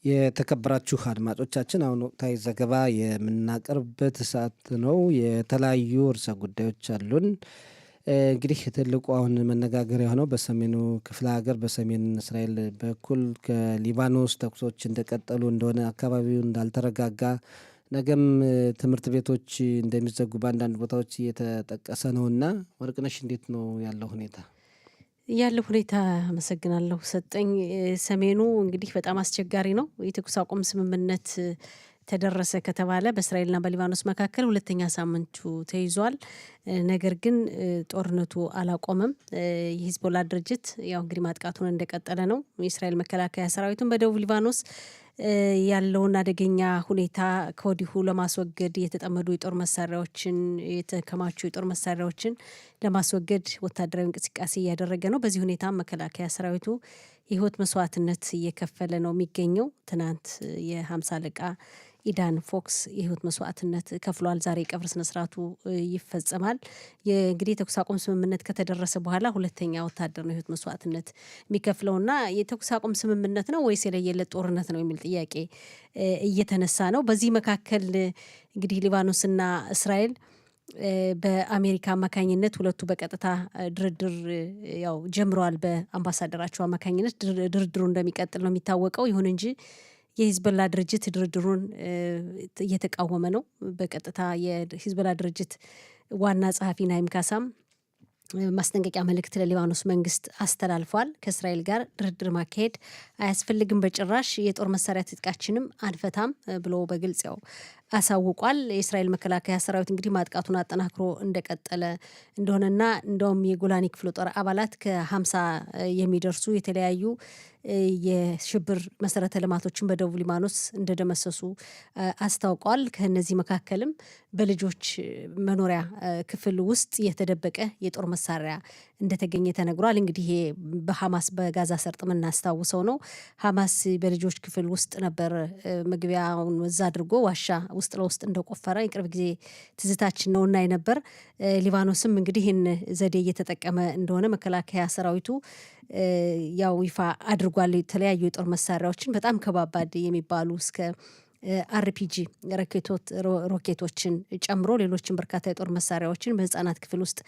የተከበራችሁ አድማጮቻችን አሁን ወቅታዊ ዘገባ የምናቀርብበት ሰዓት ነው። የተለያዩ ርዕሰ ጉዳዮች አሉን። እንግዲህ ትልቁ አሁን መነጋገሪያ የሆነው በሰሜኑ ክፍለ ሀገር በሰሜን እስራኤል በኩል ከሊባኖስ ተኩሶች እንደቀጠሉ እንደሆነ አካባቢው እንዳልተረጋጋ ነገም ትምህርት ቤቶች እንደሚዘጉ በአንዳንድ ቦታዎች እየተጠቀሰ ነውና ወርቅነሽ እንዴት ነው ያለው ሁኔታ? ያለው ሁኔታ አመሰግናለሁ ሰጠኝ። ሰሜኑ እንግዲህ በጣም አስቸጋሪ ነው። የተኩስ አቁም ስምምነት ተደረሰ ከተባለ በእስራኤልና በሊባኖስ መካከል ሁለተኛ ሳምንቱ ተይዟል። ነገር ግን ጦርነቱ አላቆመም። የሂዝቦላ ድርጅት ያው እንግዲህ ማጥቃቱን እንደቀጠለ ነው። የእስራኤል መከላከያ ሰራዊቱን በደቡብ ሊባኖስ ያለውን አደገኛ ሁኔታ ከወዲሁ ለማስወገድ የተጠመዱ የጦር መሳሪያዎችን የተከማቹ የጦር መሳሪያዎችን ለማስወገድ ወታደራዊ እንቅስቃሴ እያደረገ ነው። በዚህ ሁኔታ መከላከያ ሰራዊቱ የህይወት መስዋዕትነት እየከፈለ ነው የሚገኘው። ትናንት የ50 አለቃ ኢዳን ፎክስ የህይወት መስዋዕትነት ከፍሏል። ዛሬ ቀብር ስነስርዓቱ ይፈጸማል። እንግዲህ የተኩስ አቁም ስምምነት ከተደረሰ በኋላ ሁለተኛ ወታደር ነው የህይወት መስዋዕትነት የሚከፍለውና የተኩስ አቁም ስምምነት ነው ወይስ የለየለት ጦርነት ነው የሚል ጥያቄ እየተነሳ ነው። በዚህ መካከል እንግዲህ ሊባኖስና እስራኤል በአሜሪካ አማካኝነት ሁለቱ በቀጥታ ድርድር ያው ጀምረዋል። በአምባሳደራቸው አማካኝነት ድርድሩ እንደሚቀጥል ነው የሚታወቀው። ይሁን እንጂ የሂዝቦላ ድርጅት ድርድሩን እየተቃወመ ነው። በቀጥታ የሂዝቦላ ድርጅት ዋና ጸሐፊ ናይም ካሳም ማስጠንቀቂያ መልእክት ለሊባኖስ መንግስት አስተላልፏል። ከእስራኤል ጋር ድርድር ማካሄድ አያስፈልግም፣ በጭራሽ የጦር መሳሪያ ትጥቃችንም አንፈታም ብሎ በግልጽ ያው አሳውቋል። የእስራኤል መከላከያ ሰራዊት እንግዲህ ማጥቃቱን አጠናክሮ እንደቀጠለ እንደሆነና እንደውም የጎላኒ ክፍለ ጦር አባላት ከ50 የሚደርሱ የተለያዩ የሽብር መሰረተ ልማቶችን በደቡብ ሊባኖስ እንደደመሰሱ አስታውቋል። ከነዚህ መካከልም በልጆች መኖሪያ ክፍል ውስጥ የተደበቀ የጦር መሳሪያ እንደተገኘ ተነግሯል። እንግዲህ በሐማስ በጋዛ ሰርጥ የምናስታውሰው ነው። ሐማስ በልጆች ክፍል ውስጥ ነበር መግቢያውን እዛ አድርጎ ዋሻ ውስጥ ለውስጥ እንደቆፈረ የቅርብ ጊዜ ትዝታችን ነውና የነበር። ሊባኖስም እንግዲህ ይህን ዘዴ እየተጠቀመ እንደሆነ መከላከያ ሰራዊቱ ያው ይፋ አድርጓል። የተለያዩ የጦር መሳሪያዎችን በጣም ከባባድ የሚባሉ እስከ አርፒጂ ሮኬቶችን ጨምሮ ሌሎችን በርካታ የጦር መሳሪያዎችን በህፃናት ክፍል ውስጥ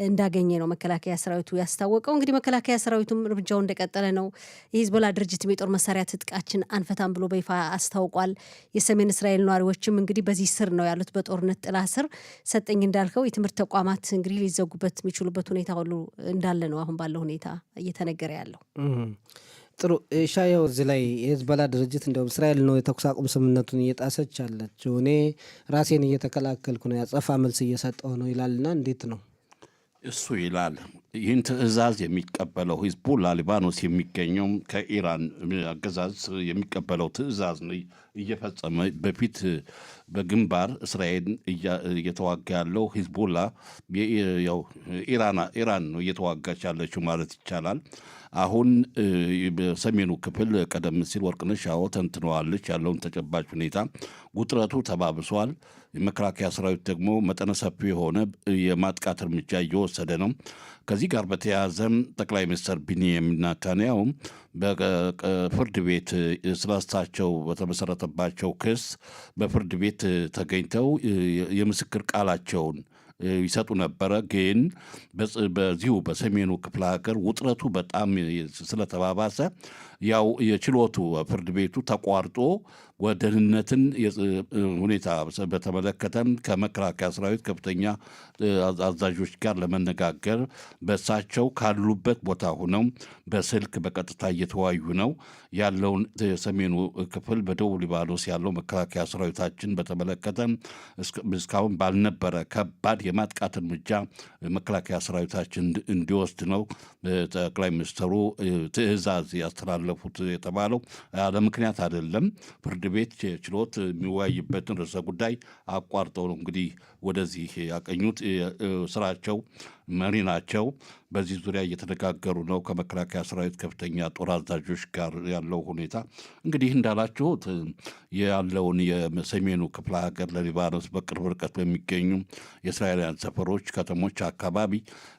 እንዳገኘ ነው መከላከያ ሰራዊቱ ያስታወቀው። እንግዲህ መከላከያ ሰራዊቱም እርምጃው እንደቀጠለ ነው። የሂዝቦላ ድርጅትም የጦር መሳሪያ ትጥቃችን አንፈታም ብሎ በይፋ አስታውቋል። የሰሜን እስራኤል ነዋሪዎችም እንግዲህ በዚህ ስር ነው ያሉት፣ በጦርነት ጥላ ስር። ሰጠኝ እንዳልከው የትምህርት ተቋማት እንግዲህ ሊዘጉበት የሚችሉበት ሁኔታ ሁሉ እንዳለ ነው አሁን ባለው ሁኔታ እየተነገረ ያለው። ጥሩ ሻየው፣ እዚህ ላይ የሂዝቦላ ድርጅት እንደውም እስራኤል ነው የተኩስ አቁም ስምምነቱን እየጣሰች አለችው፣ እኔ ራሴን እየተከላከልኩ ነው፣ ያጸፋ መልስ እየሰጠው ነው ይላልና እንዴት ነው እሱ ይላል? ይህን ትዕዛዝ የሚቀበለው ሂዝቦላ ሊባኖስ የሚገኘው ከኢራን አገዛዝ የሚቀበለው ትዕዛዝ ነው እየፈጸመ። በፊት በግንባር እስራኤል እየተዋጋ ያለው ሂዝቦላ ያው ኢራን ነው እየተዋጋች ያለችው ማለት ይቻላል። አሁን በሰሜኑ ክፍል ቀደም ሲል ወርቅነሽ ተንትነዋለች ያለውን ተጨባጭ ሁኔታ። ውጥረቱ ተባብሷል። የመከላከያ ሰራዊት ደግሞ መጠነ ሰፊ የሆነ የማጥቃት እርምጃ እየወሰደ ነው። ከዚህ ጋር በተያያዘም ጠቅላይ ሚኒስትር ቢንያሚን ኔታንያሁ በፍርድ ቤት ስላሳቸው በተመሰረተባቸው ክስ በፍርድ ቤት ተገኝተው የምስክር ቃላቸውን ይሰጡ ነበረ። ግን በዚሁ በሰሜኑ ክፍለ ሀገር ውጥረቱ በጣም ስለተባባሰ ያው የችሎቱ ፍርድ ቤቱ ተቋርጦ ወደህንነትን ሁኔታ በተመለከተም ከመከላከያ ሰራዊት ከፍተኛ አዛዦች ጋር ለመነጋገር በእሳቸው ካሉበት ቦታ ሆነው በስልክ በቀጥታ እየተወያዩ ነው። ያለውን የሰሜኑ ክፍል በደቡብ ሊባኖስ ያለው መከላከያ ሰራዊታችን በተመለከተ እስካሁን ባልነበረ ከባድ የማጥቃት እርምጃ መከላከያ ሰራዊታችን እንዲወስድ ነው ጠቅላይ ሚኒስትሩ ትዕዛዝ ያስተላለፉት የተባለው። ያለ ምክንያት አይደለም። ፍርድ ቤት ችሎት የሚወያይበትን ርዕሰ ጉዳይ አቋርጠው ነው እንግዲህ ወደዚህ ያቀኙት። ስራቸው መሪ ናቸው። በዚህ ዙሪያ እየተነጋገሩ ነው ከመከላከያ ሰራዊት ከፍተኛ ጦር አዛዦች ጋር ያለው ሁኔታ እንግዲህ እንዳላችሁት ያለውን የሰሜኑ ክፍለ ሀገር ለሊባኖስ በቅርብ ርቀት በሚገኙ የእስራኤላውያን ሰፈሮች፣ ከተሞች አካባቢ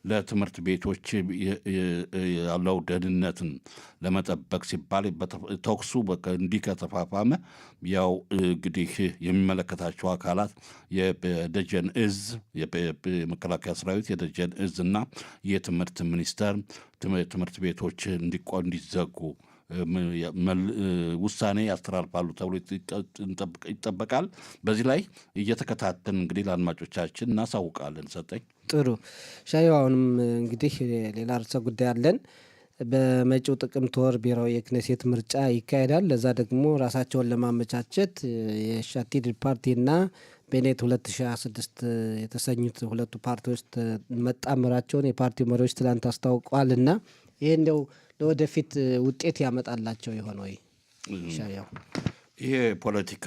ለትምህርት ቤቶች ያለው ደህንነትን ለመጠበቅ ሲባል ተኩሱ እንዲህ ከተፋፋመ ያው እንግዲህ የሚመለከታቸው አካላት የደጀን እዝ የመከላከያ ሰራዊት የደጀን እዝ እና የትምህርት ሚኒስቴር ትምህርት ቤቶች እንዲዘጉ ውሳኔ ያስተላልፋሉ ተብሎ ይጠበቃል። በዚህ ላይ እየተከታተልን እንግዲህ ለአድማጮቻችን እናሳውቃለን። ሰጠኝ ጥሩ ሻየው። አሁንም እንግዲህ ሌላ ርዕሰ ጉዳይ አለን። በመጪው ጥቅምት ወር ብሔራዊ የክኔሴት ምርጫ ይካሄዳል። ለዛ ደግሞ ራሳቸውን ለማመቻቸት የሻቲድ ፓርቲና ቤኔት 2026 የተሰኙት ሁለቱ ፓርቲዎች መጣመራቸውን የፓርቲው መሪዎች ትላንት አስታውቀዋል። እና ይህ እንደው ለወደፊት ውጤት ያመጣላቸው የሆነ ወይ ሻያው? ይሄ ፖለቲካ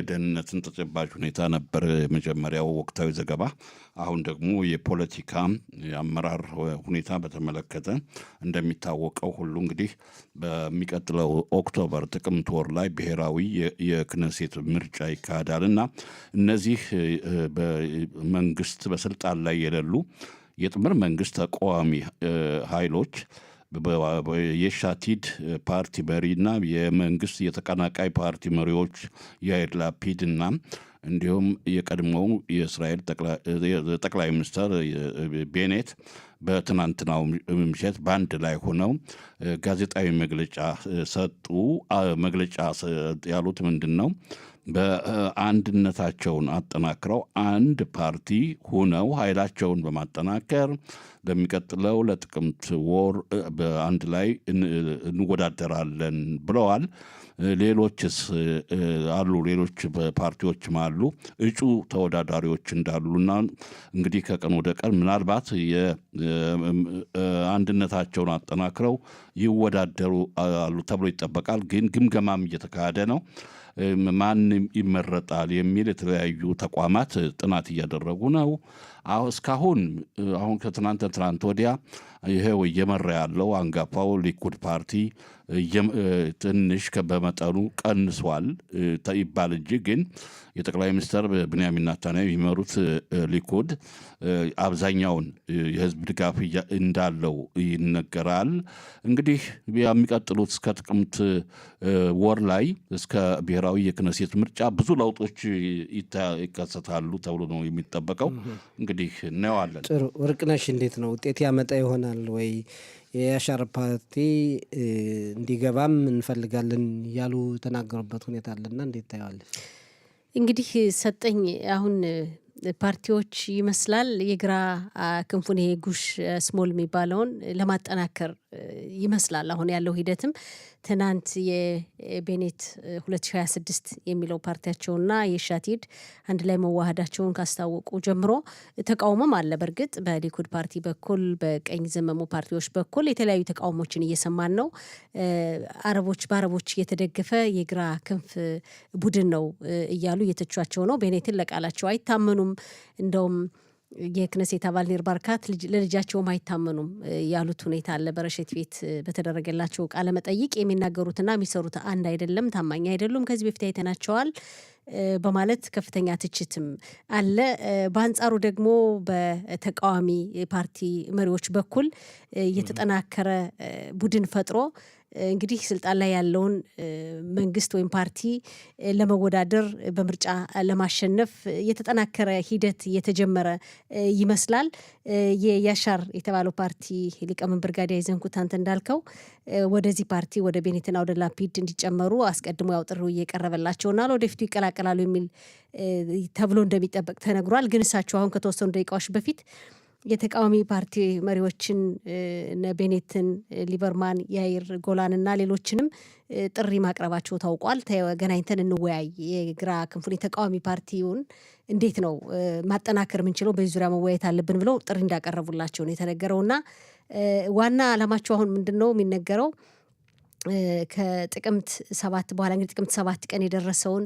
ደህንነትን ተጨባጭ ሁኔታ ነበር የመጀመሪያው ወቅታዊ ዘገባ። አሁን ደግሞ የፖለቲካ የአመራር ሁኔታ በተመለከተ እንደሚታወቀው ሁሉ እንግዲህ በሚቀጥለው ኦክቶበር ጥቅምት ወር ላይ ብሔራዊ የክነሴት ምርጫ ይካሄዳል እና እነዚህ በመንግስት በስልጣን ላይ የሌሉ የጥምር መንግስት ተቃዋሚ ኃይሎች የሻቲድ ፓርቲ መሪና የመንግስት የተቀናቃይ ፓርቲ መሪዎች ያይር ላፒድና እንዲሁም የቀድሞው የእስራኤል ጠቅላይ ሚኒስትር ቤኔት በትናንትናው ምሽት በአንድ ላይ ሆነው ጋዜጣዊ መግለጫ ሰጡ። መግለጫ ያሉት ምንድን ነው? በአንድነታቸውን አጠናክረው አንድ ፓርቲ ሆነው ኃይላቸውን በማጠናከር ለሚቀጥለው ለጥቅምት ወር በአንድ ላይ እንወዳደራለን ብለዋል። ሌሎችስ አሉ፣ ሌሎች ፓርቲዎችም አሉ እጩ ተወዳዳሪዎች እንዳሉና እንግዲህ ከቀን ወደ ቀን ምናልባት አንድነታቸውን አጠናክረው ይወዳደሩ አሉ ተብሎ ይጠበቃል። ግን ግምገማም እየተካሄደ ነው። ማን ይመረጣል የሚል የተለያዩ ተቋማት ጥናት እያደረጉ ነው። እስካሁን አሁን ከትናንት ወዲያ ይሄው እየመራ ያለው አንጋፋው ሊኩድ ፓርቲ ትንሽ በመጠኑ ቀንሷል ይባል እንጂ ግን የጠቅላይ ሚኒስትር ብንያሚን ኔታንያሁ የሚመሩት ሊኩድ አብዛኛውን የህዝብ ድጋፍ እንዳለው ይነገራል። እንግዲህ የሚቀጥሉት እስከ ጥቅምት ወር ላይ እስከ ብሔራዊ የክነሴት ምርጫ ብዙ ለውጦች ይከሰታሉ ተብሎ ነው የሚጠበቀው። እንግዲህ እናየዋለን። ጥሩ ወርቅነሽ፣ እንዴት ነው ውጤት ያመጣ ይሆናል ወይ? የያሻር ፓርቲ እንዲገባም እንፈልጋለን እያሉ የተናገሩበት ሁኔታ አለና እንዴት ታየዋለች? እንግዲህ ሰጠኝ አሁን ፓርቲዎች ይመስላል የግራ ክንፉን ይሄ ጉሽ ስሞል የሚባለውን ለማጠናከር ይመስላል አሁን ያለው ሂደትም። ትናንት የቤኔት 2026 የሚለው ፓርቲያቸውና የሻቲድ አንድ ላይ መዋሃዳቸውን ካስታወቁ ጀምሮ ተቃውሞም አለ። በእርግጥ በሊኩድ ፓርቲ በኩል በቀኝ ዘመሙ ፓርቲዎች በኩል የተለያዩ ተቃውሞችን እየሰማን ነው። በአረቦች እየተደገፈ የግራ ክንፍ ቡድን ነው እያሉ እየተቿቸው ነው። ቤኔትን ለቃላቸው አይታመኑም። እንደውም የክነሴት አባል ኒር ባርካት ለልጃቸውም አይታመኑም ያሉት ሁኔታ አለ። በረሸት ቤት በተደረገላቸው ቃለ መጠይቅ የሚናገሩትና የሚሰሩት አንድ አይደለም፣ ታማኝ አይደሉም፣ ከዚህ በፊት አይተናቸዋል በማለት ከፍተኛ ትችትም አለ። በአንጻሩ ደግሞ በተቃዋሚ ፓርቲ መሪዎች በኩል የተጠናከረ ቡድን ፈጥሮ እንግዲህ ስልጣን ላይ ያለውን መንግስት ወይም ፓርቲ ለመወዳደር በምርጫ ለማሸነፍ የተጠናከረ ሂደት የተጀመረ ይመስላል። የያሻር የተባለው ፓርቲ ሊቀመንበር ጋዲያ ይዘንኩት አንተ እንዳልከው ወደዚህ ፓርቲ ወደ ቤኔትና ወደ ላፒድ እንዲጨመሩ አስቀድሞ ያው ጥሪው እየቀረበላቸውና ለወደፊቱ ይቀላቀላሉ የሚል ተብሎ እንደሚጠበቅ ተነግሯል። ግን እሳቸው አሁን ከተወሰኑ ደቂቃዎች በፊት የተቃዋሚ ፓርቲ መሪዎችን ቤኔትን፣ ሊበርማን፣ ያይር ጎላንና ሌሎችንም ጥሪ ማቅረባቸው ታውቋል። ተገናኝተን እንወያይ፣ የግራ ክንፉን የተቃዋሚ ፓርቲውን እንዴት ነው ማጠናከር የምንችለው፣ በዚህ ዙሪያ መወያየት አለብን ብለው ጥሪ እንዳቀረቡላቸው ነው የተነገረውና ዋና ዓላማቸው አሁን ምንድን ነው የሚነገረው? ከጥቅምት 7 በኋላ እንግዲህ ጥቅምት 7 ቀን የደረሰውን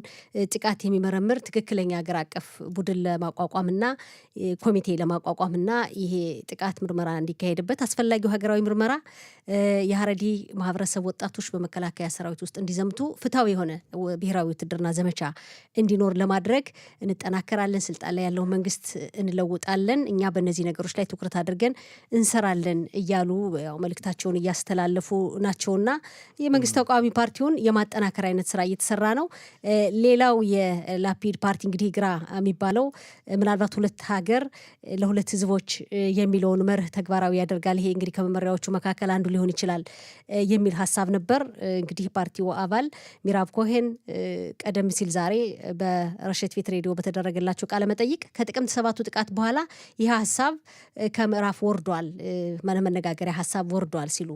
ጥቃት የሚመረምር ትክክለኛ ሀገር አቀፍ ቡድን ለማቋቋምና ኮሚቴ ለማቋቋምና ይሄ ጥቃት ምርመራ እንዲካሄድበት አስፈላጊው ሀገራዊ ምርመራ የሀረሪ ማህበረሰብ ወጣቶች በመከላከያ ሰራዊት ውስጥ እንዲዘምቱ ፍትሐዊ የሆነ ብሔራዊ ውትድርና ዘመቻ እንዲኖር ለማድረግ እንጠናከራለን፣ ስልጣን ላይ ያለውን መንግስት እንለውጣለን፣ እኛ በእነዚህ ነገሮች ላይ ትኩረት አድርገን እንሰራለን እያሉ መልእክታቸውን እያስተላለፉ ናቸውና የመንግስት ተቃዋሚ ፓርቲውን የማጠናከር አይነት ስራ እየተሰራ ነው። ሌላው የላፒድ ፓርቲ እንግዲህ ግራ የሚባለው ምናልባት ሁለት ሀገር ለሁለት ህዝቦች የሚለውን መርህ ተግባራዊ ያደርጋል። ይሄ እንግዲህ ከመመሪያዎቹ መካከል አንዱ ሊሆን ይችላል የሚል ሀሳብ ነበር። እንግዲህ ፓርቲው አባል ሚራብ ኮሄን ቀደም ሲል ዛሬ በረሸት ቤት ሬዲዮ በተደረገላቸው ቃለ መጠይቅ ከጥቅምት 7ቱ ጥቃት በኋላ ይህ ሀሳብ ከምዕራፍ ወርዷል፣ መነጋገሪያ ሀሳብ ወርዷል ሲሉ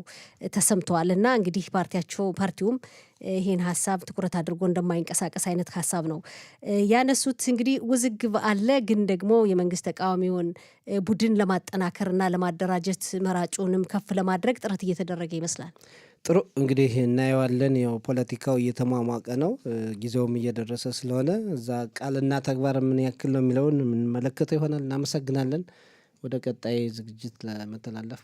ተሰምተዋል። እና እንግዲህ ፓርቲውም ይህን ሀሳብ ትኩረት አድርጎ እንደማይንቀሳቀስ አይነት ሀሳብ ነው ያነሱት። እንግዲህ ውዝግብ አለ፣ ግን ደግሞ የመንግስት ተቃዋሚውን ቡድን ለማጠናከርና ለማደራጀት መራጩንም ከፍ ለማድረግ ጥረት እየተደረገ ይመስላል። ጥሩ እንግዲህ እናየዋለን። ያው ፖለቲካው እየተሟሟቀ ነው፣ ጊዜውም እየደረሰ ስለሆነ እዛ ቃልና ተግባር ምን ያክል ነው የሚለውን የምንመለከተው ይሆናል። እናመሰግናለን። ወደ ቀጣይ ዝግጅት ለመተላለፍ